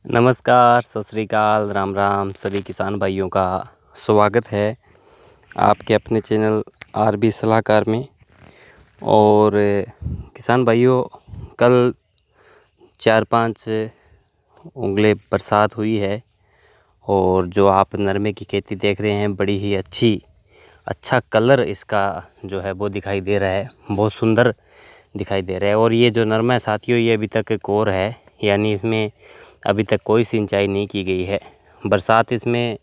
नमस्कार, सत श्री अकाल, राम राम सभी किसान भाइयों का स्वागत है आपके अपने चैनल आरबी सलाहकार में। और किसान भाइयों, कल 4-5 उंगले बरसात हुई है और जो आप नरमे की खेती देख रहे हैं बड़ी ही अच्छा कलर इसका जो है वो दिखाई दे रहा है, बहुत सुंदर दिखाई दे रहा है। और ये जो नरमा है साथियों, ये अभी तक कोर है, यानी इसमें अभी तक कोई सिंचाई नहीं की गई है। बरसात इसमें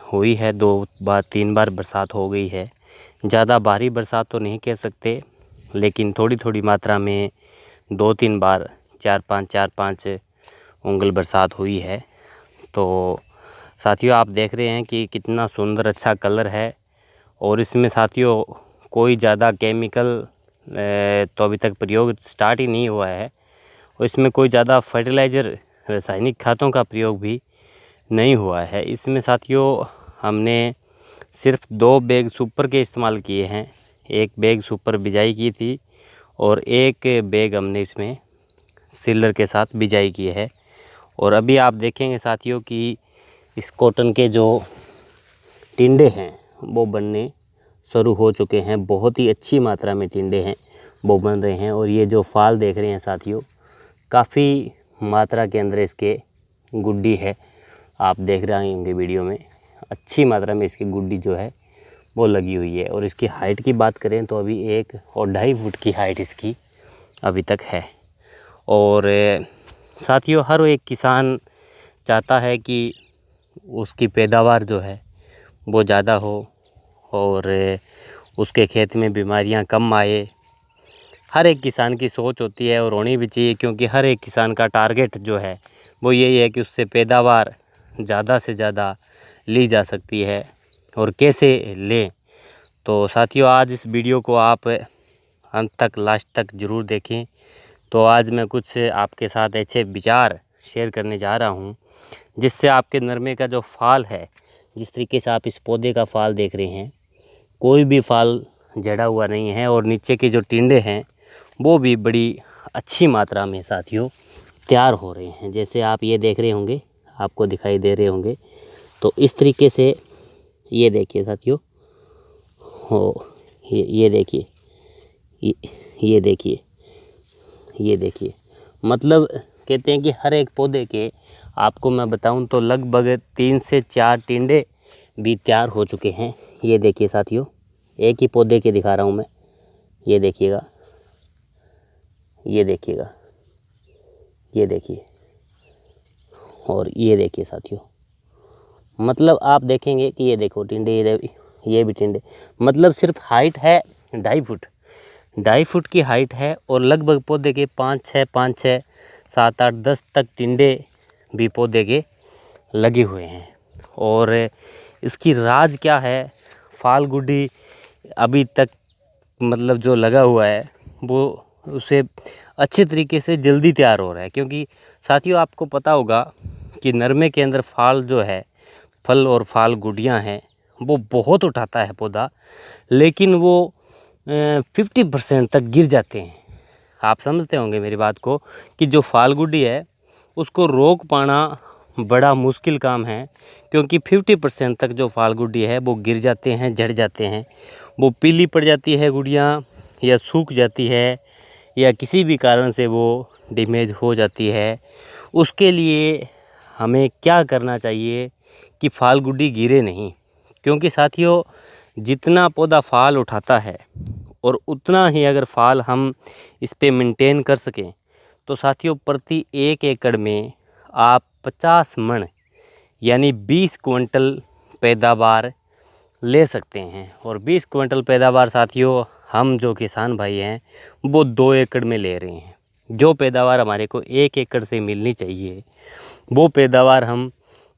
हुई है 2-3 बार बरसात हो गई है। ज़्यादा भारी बरसात तो नहीं कह सकते, लेकिन थोड़ी थोड़ी मात्रा में 2-3 बार 4-5 उंगल बरसात हुई है। तो साथियों, आप देख रहे हैं कि कितना सुंदर अच्छा कलर है। और इसमें साथियों कोई ज़्यादा केमिकल तो अभी तक प्रयोग स्टार्ट ही नहीं हुआ है, और इसमें कोई ज़्यादा फर्टिलाइज़र रासायनिक खादों का प्रयोग भी नहीं हुआ है। इसमें साथियों हमने सिर्फ 2 बैग सुपर के इस्तेमाल किए हैं। एक बैग सुपर बिजाई की थी और एक बैग हमने इसमें सिलर के साथ बिजाई की है। और अभी आप देखेंगे साथियों कि इस कॉटन के जो टिंडे हैं वो बनने शुरू हो चुके हैं। बहुत ही अच्छी मात्रा में टिंडे हैं वो बन रहे हैं। और ये जो फाल देख रहे हैं साथियों, काफ़ी मात्रा के अंदर इसके गुड्डी है। आप देख रहे होंगे वीडियो में, अच्छी मात्रा में इसकी गुड्डी जो है वो लगी हुई है। और इसकी हाइट की बात करें तो अभी 1 और 2.5 फुट की हाइट इसकी अभी तक है। और साथियों, हर एक किसान चाहता है कि उसकी पैदावार जो है वो ज़्यादा हो और उसके खेत में बीमारियां कम आए। हर एक किसान की सोच होती है और होनी भी चाहिए, क्योंकि हर एक किसान का टारगेट जो है वो यही है कि उससे पैदावार ज़्यादा से ज़्यादा ली जा सकती है और कैसे लें। तो साथियों, आज इस वीडियो को आप अंत तक लास्ट तक ज़रूर देखें। तो आज मैं कुछ आपके साथ ऐसे विचार शेयर करने जा रहा हूं, जिससे आपके नरमे का जो फाल है, जिस तरीके से आप इस पौधे का फाल देख रहे हैं, कोई भी फाल जड़ा हुआ नहीं है। और नीचे के जो टिंडे हैं वो भी बड़ी अच्छी मात्रा में साथियों तैयार हो रहे हैं। जैसे आप ये देख रहे होंगे, आपको दिखाई दे रहे होंगे। तो इस तरीके से ये देखिए साथियों, हो ये देखिए, ये देखिए, ये देखिए। मतलब कहते हैं कि हर एक पौधे के, आपको मैं बताऊं तो लगभग 3 से 4 टिंडे भी तैयार हो चुके हैं। ये देखिए साथियों, एक ही पौधे के दिखा रहा हूं मैं। ये देखिएगा, ये देखिएगा, ये देखिए, और ये देखिए साथियों। मतलब आप देखेंगे कि ये देखो टिंडे, ये भी टिंडे। मतलब सिर्फ हाइट है 2.5 फुट की हाइट है। और लगभग पौधे के 5-6, 7-8, 10 तक टिंडे भी पौधे के लगे हुए हैं। और इसकी राज क्या है, फाल गुड्डी अभी तक मतलब जो लगा हुआ है वो उसे अच्छे तरीके से जल्दी तैयार हो रहा है। क्योंकि साथियों, आपको पता होगा कि नरमे के अंदर फाल जो है, फल और फाल गुड्डियाँ हैं, वो बहुत उठाता है पौधा, लेकिन वो 50% तक गिर जाते हैं। आप समझते होंगे मेरी बात को कि जो फाल गुड्डी है उसको रोक पाना बड़ा मुश्किल काम है, क्योंकि 50% तक जो फाल गुड्डी है वो गिर जाते हैं, झड़ जाते हैं। वो पीली पड़ जाती है गुड़ियाँ, या सूख जाती है, या किसी भी कारण से वो डैमेज हो जाती है। उसके लिए हमें क्या करना चाहिए कि फाल गुड्डी गिरे नहीं। क्योंकि साथियों, जितना पौधा फाल उठाता है और उतना ही अगर फाल हम इस पे मेंटेन कर सकें, तो साथियों प्रति 1 एकड़ में आप 50 मन यानी 20 क्विंटल पैदावार ले सकते हैं। और 20 क्विंटल पैदावार साथियों, हम जो किसान भाई हैं वो 2 एकड़ में ले रहे हैं। जो पैदावार हमारे को 1 एकड़ से मिलनी चाहिए वो पैदावार हम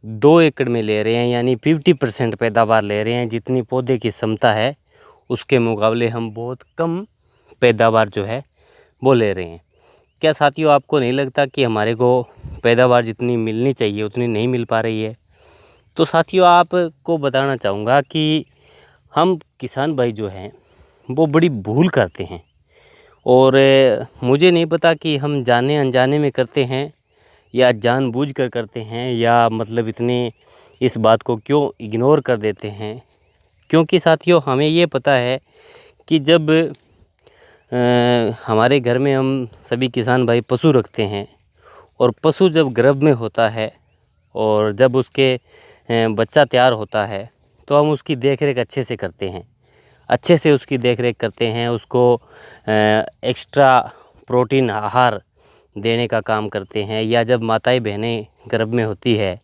2 एकड़ में ले रहे हैं, यानी 50% पैदावार ले रहे हैं। जितनी पौधे की क्षमता है उसके मुकाबले हम बहुत कम पैदावार जो है वो ले रहे हैं। क्या साथियों, आपको नहीं लगता कि हमारे को पैदावार जितनी मिलनी चाहिए उतनी नहीं मिल पा रही है? तो साथियों, आपको बताना चाहूँगा कि हम किसान भाई जो हैं वो बड़ी भूल करते हैं। और मुझे नहीं पता कि हम जाने अनजाने में करते हैं या जानबूझकर करते हैं, या मतलब इतने इस बात को क्यों इग्नोर कर देते हैं? क्योंकि साथियों हमें ये पता है कि जब हमारे घर में हम सभी किसान भाई पशु रखते हैं, और पशु जब गर्भ में होता है और जब उसके बच्चा तैयार होता है, तो हम उसकी देख रेख अच्छे से करते हैं, अच्छे से उसकी देख रेख करते हैं, उसको एक्स्ट्रा प्रोटीन आहार देने का काम करते हैं। या जब माताएं बहनें गर्भ में होती है,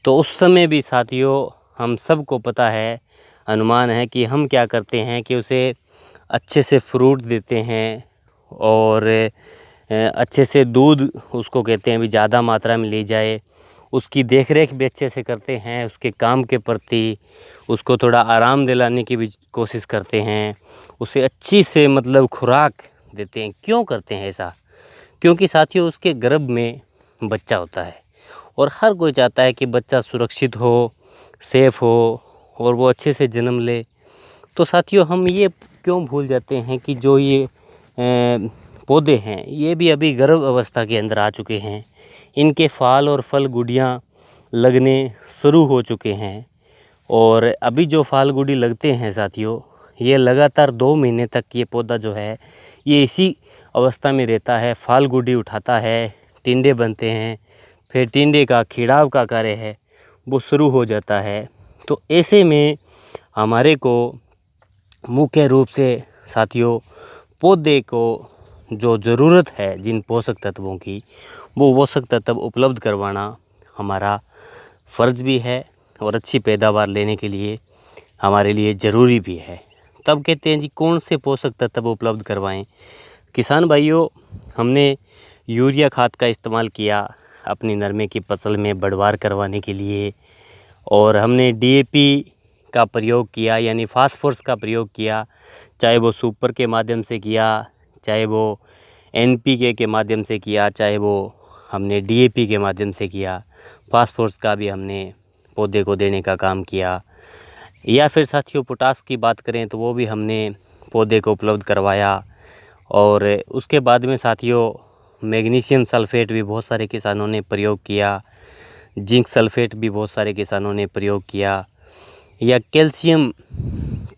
तो उस समय भी साथियों हम सबको पता है, अनुमान है कि हम क्या करते हैं कि उसे अच्छे से फ्रूट देते हैं, और अच्छे से दूध उसको कहते हैं भी ज़्यादा मात्रा में ली जाए, उसकी देख रेख भी अच्छे से करते हैं, उसके काम के प्रति उसको थोड़ा आराम दिलाने की भी कोशिश करते हैं, उसे अच्छी से मतलब खुराक देते हैं। क्यों करते हैं ऐसा? क्योंकि साथियों उसके गर्भ में बच्चा होता है, और हर कोई चाहता है कि बच्चा सुरक्षित हो, सेफ़ हो, और वो अच्छे से जन्म ले। तो साथियों हम ये क्यों भूल जाते हैं कि जो ये पौधे हैं ये भी अभी गर्भ अवस्था के अंदर आ चुके हैं, इनके फल और फल गुड़ियाँ लगने शुरू हो चुके हैं। और अभी जो फल गुड़ी लगते हैं साथियों, ये लगातार 2 महीने तक ये पौधा जो है ये इसी अवस्था में रहता है, फल गुड़ी उठाता है, टिंडे बनते हैं, फिर टिंडे का खिड़ाव का कार्य है वो शुरू हो जाता है। तो ऐसे में हमारे को मुख्य रूप से साथियों पौधे को जो ज़रूरत है जिन पोषक तत्वों की, वो पोषक तत्व उपलब्ध करवाना हमारा फ़र्ज़ भी है, और अच्छी पैदावार लेने के लिए हमारे लिए ज़रूरी भी है। तब कहते हैं जी कौन से पोषक तत्व उपलब्ध करवाएं? किसान भाइयों, हमने यूरिया खाद का इस्तेमाल किया अपनी नरमे की फसल में बढ़वार करवाने के लिए, और हमने डीएपी का प्रयोग किया यानी फास्फोरस का प्रयोग किया, चाहे वो सुपर के माध्यम से किया, चाहे वो एनपीके के माध्यम से किया, चाहे वो हमने डीएपी के माध्यम से किया। फास्फोरस का भी हमने पौधे को देने का काम किया। या फिर साथियों पोटास की बात करें तो वो भी हमने पौधे को उपलब्ध करवाया। और उसके बाद में साथियों मैग्नीशियम सल्फ़ेट भी बहुत सारे किसानों ने प्रयोग किया, जिंक सल्फ़ेट भी बहुत सारे किसानों ने प्रयोग किया, या कैल्शियम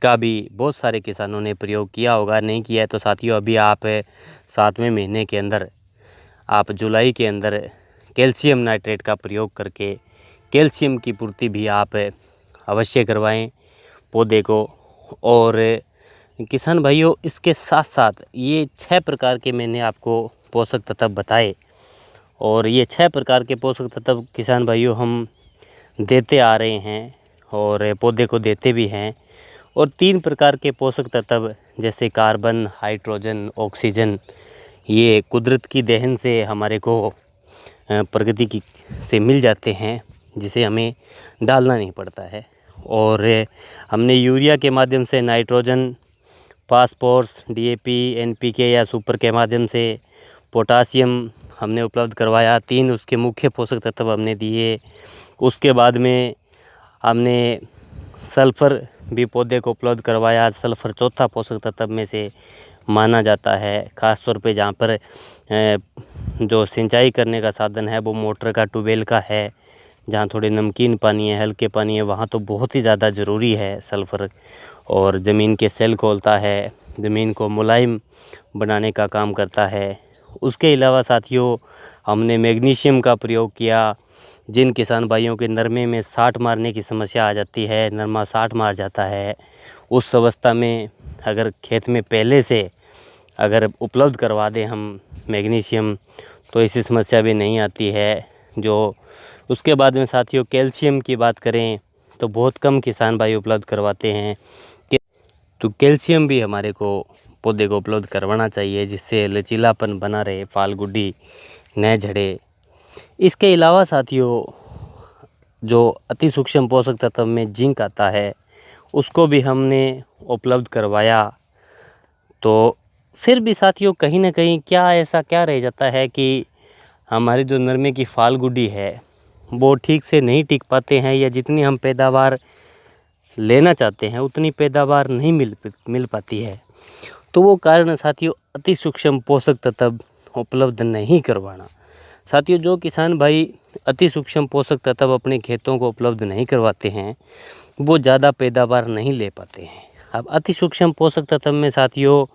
का भी बहुत सारे किसानों ने प्रयोग किया होगा। नहीं किया है तो साथियों अभी आप 7वें महीने के अंदर, आप जुलाई के अंदर कैल्शियम नाइट्रेट का प्रयोग करके कैल्शियम की पूर्ति भी आप अवश्य करवाएं पौधे को। और किसान भाइयों इसके साथ साथ ये 6 प्रकार के मैंने आपको पोषक तत्व बताए, और ये 6 प्रकार के पोषक तत्व किसान भाइयों हम देते आ रहे हैं और पौधे को देते भी हैं। और 3 प्रकार के पोषक तत्व जैसे कार्बन, हाइड्रोजन, ऑक्सीजन, ये कुदरत की देन से हमारे को प्रकृति की से मिल जाते हैं, जिसे हमें डालना नहीं पड़ता है। और हमने यूरिया के माध्यम से नाइट्रोजन, फास्फोरस, डीएपी, एनपीके या सुपर के माध्यम से पोटासियम हमने उपलब्ध करवाया। 3 उसके मुख्य पोषक तत्व हमने दिए। उसके बाद में हमने सल्फ़र भी पौधे को उपलब्ध करवाया। सल्फ़र चौथा पोषक तत्व में से माना जाता है, ख़ास तौर पे जहाँ पर जो सिंचाई करने का साधन है वो मोटर का, ट्यूबवेल का है, जहाँ थोड़े नमकीन पानी है, हल्के पानी है, वहाँ तो बहुत ही ज़्यादा ज़रूरी है सल्फ़र। और ज़मीन के सेल खोलता है, ज़मीन को मुलायम बनाने का काम करता है। उसके अलावा साथियों हमने मैग्नीशियम का प्रयोग किया। जिन किसान भाइयों के नरमे में साट मारने की समस्या आ जाती है, नरमा साट मार जाता है, उस अवस्था में अगर खेत में पहले से अगर उपलब्ध करवा दें हम मैग्नीशियम, तो ऐसी समस्या भी नहीं आती है। जो उसके बाद में साथियों कैल्शियम की बात करें तो बहुत कम किसान भाई उपलब्ध करवाते हैं, तो कैल्शियम भी हमारे को पौधे को उपलब्ध करवाना चाहिए, जिससे लचीलापन बना रहे, फाल गुड्डी न झड़े। इसके अलावा साथियों जो अति सूक्ष्म पोषक तत्व में जिंक आता है, उसको भी हमने उपलब्ध करवाया। तो फिर भी साथियों कहीं ना कहीं ऐसा क्या रह जाता है कि हमारी जो नरमे की फाल गुड्डी है वो ठीक से नहीं टिक पाते हैं, या जितनी हम पैदावार लेना चाहते हैं उतनी पैदावार नहीं मिल पाती है। तो वो कारण साथियों अति सूक्ष्म पोषक तत्व उपलब्ध नहीं करवाना। साथियों, जो किसान भाई अति सूक्ष्म पोषक तत्व अपने खेतों को उपलब्ध नहीं करवाते हैं, वो ज़्यादा पैदावार नहीं ले पाते हैं। अब अति सूक्ष्म पोषक तत्व में साथियों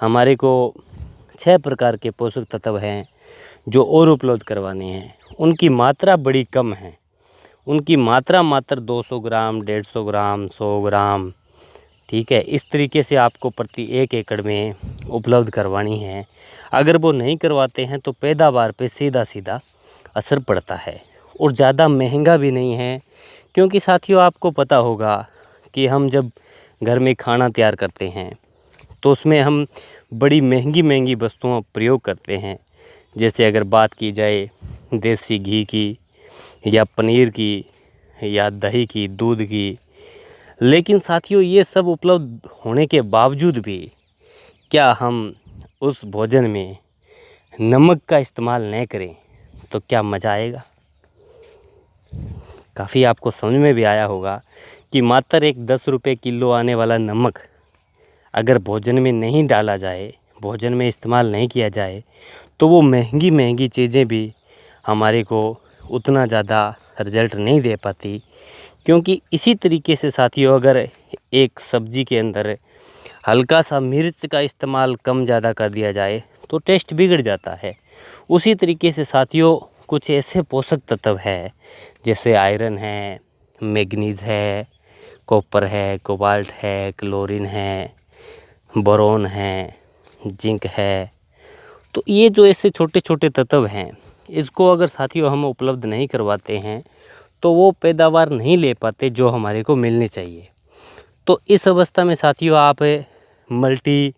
हमारे को 6 प्रकार के पोषक तत्व हैं जो और उपलब्ध करवाने हैं। उनकी मात्रा बड़ी कम है, उनकी मात्रा मात्र 200 ग्राम, 150 ग्राम, 100 ग्राम, ठीक है, इस तरीके से आपको प्रति 1 एकड़ में उपलब्ध करवानी है। अगर वो नहीं करवाते हैं तो पैदावार पे सीधा सीधा असर पड़ता है और ज़्यादा महंगा भी नहीं है। क्योंकि साथियों आपको पता होगा कि हम जब घर में खाना तैयार करते हैं तो उसमें हम बड़ी महंगी महंगी वस्तुओं का प्रयोग करते हैं। जैसे अगर बात की जाए देसी घी की या पनीर की या दही की, दूध की, लेकिन साथियों ये सब उपलब्ध होने के बावजूद भी क्या हम उस भोजन में नमक का इस्तेमाल नहीं करें तो क्या मज़ा आएगा। काफ़ी आपको समझ में भी आया होगा कि मात्र एक 10 रुपये किलो आने वाला नमक अगर भोजन में नहीं डाला जाए, भोजन में इस्तेमाल नहीं किया जाए, तो वो महंगी महंगी चीज़ें भी हमारे को उतना ज़्यादा रिजल्ट नहीं दे पाती। क्योंकि इसी तरीके से साथियों अगर एक सब्ज़ी के अंदर हल्का सा मिर्च का इस्तेमाल कम ज़्यादा कर दिया जाए तो टेस्ट बिगड़ जाता है। उसी तरीके से साथियों कुछ ऐसे पोषक तत्व है जैसे आयरन है, मैग्नीज है, कॉपर है, कोबाल्ट है, क्लोरीन है, बोरोन है, जिंक है। तो ये जो ऐसे छोटे छोटे तत्व हैं, इसको अगर साथियों हम उपलब्ध नहीं करवाते हैं तो वो पैदावार नहीं ले पाते जो हमारे को मिलनी चाहिए। तो इस अवस्था में साथियों आप मल्टी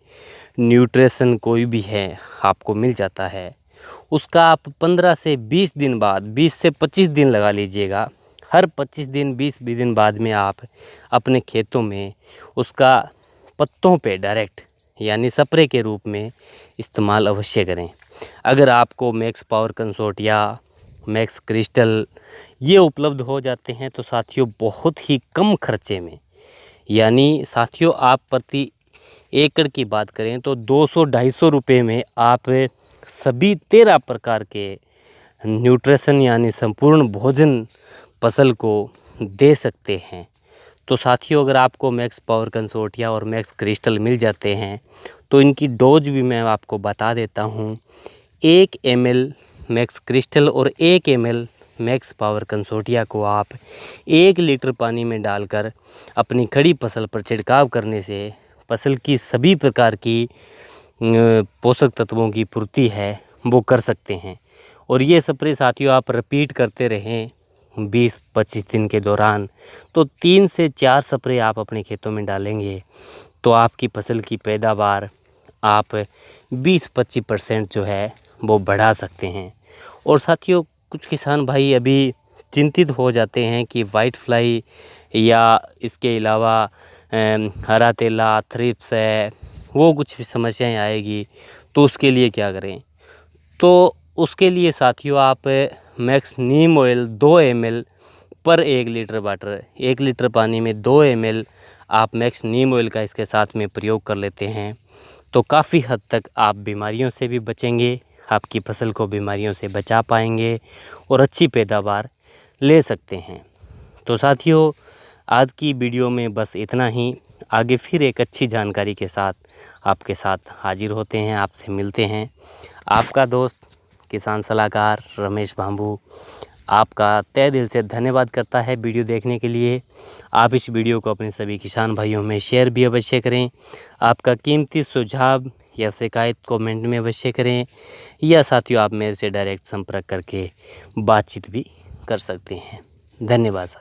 न्यूट्रिशन कोई भी है आपको मिल जाता है, उसका आप 15 से 20 दिन बाद, 20 से 25 दिन लगा लीजिएगा। हर 25 दिन, 20 दिन बाद में आप अपने खेतों में उसका पत्तों पे डायरेक्ट यानी स्प्रे के रूप में इस्तेमाल अवश्य करें। अगर आपको मैक्स पावर कंसोर्ट या मैक्स क्रिस्टल ये उपलब्ध हो जाते हैं तो साथियों बहुत ही कम खर्चे में, यानी साथियों आप प्रति एकड़ की बात करें तो 200-250 रुपये में आप सभी 13 प्रकार के न्यूट्रिशन यानी संपूर्ण भोजन फसल को दे सकते हैं। तो साथियों अगर आपको मैक्स पावर कंसोर्टिया और मैक्स क्रिस्टल मिल जाते हैं तो इनकी डोज भी मैं आपको बता देता हूँ। 1 ml मैक्स क्रिस्टल और 1 ml मैक्स पावर कंसोर्टिया को आप 1 लीटर पानी में डालकर अपनी खड़ी फसल पर छिड़काव करने से फसल की सभी प्रकार की पोषक तत्वों की पूर्ति है वो कर सकते हैं। और ये स्प्रे साथियों आप रिपीट करते रहें 20-25 दिन के दौरान, तो 3 से 4 स्प्रे आप अपने खेतों में डालेंगे तो आपकी फसल की पैदावार आप 20-25% जो है वो बढ़ा सकते हैं। और साथियों कुछ किसान भाई अभी चिंतित हो जाते हैं कि वाइट फ्लाई या इसके अलावा हरा तेला, थ्रिप्स है, वो कुछ भी समस्याएं आएगी तो उसके लिए क्या करें। तो उसके लिए साथियों आप मैक्स नीम ऑयल 2 ml पर 1 लीटर वाटर, 1 लीटर पानी में 2 ml आप मैक्स नीम ऑयल का इसके साथ में प्रयोग कर लेते हैं तो काफ़ी हद तक आप बीमारियों से भी बचेंगे, आपकी फसल को बीमारियों से बचा पाएंगे और अच्छी पैदावार ले सकते हैं। तो साथियों आज की वीडियो में बस इतना ही। आगे फिर एक अच्छी जानकारी के साथ आपके साथ हाजिर होते हैं, आपसे मिलते हैं। आपका दोस्त किसान सलाहकार रमेश बांबू आपका तहे दिल से धन्यवाद करता है वीडियो देखने के लिए। आप इस वीडियो को अपने सभी किसान भाइयों में शेयर भी अवश्य करें। आपका कीमती सुझाव या शिकायत कमेंट में अवश्य करें, या साथियों आप मेरे से डायरेक्ट संपर्क करके बातचीत भी कर सकते हैं। धन्यवाद।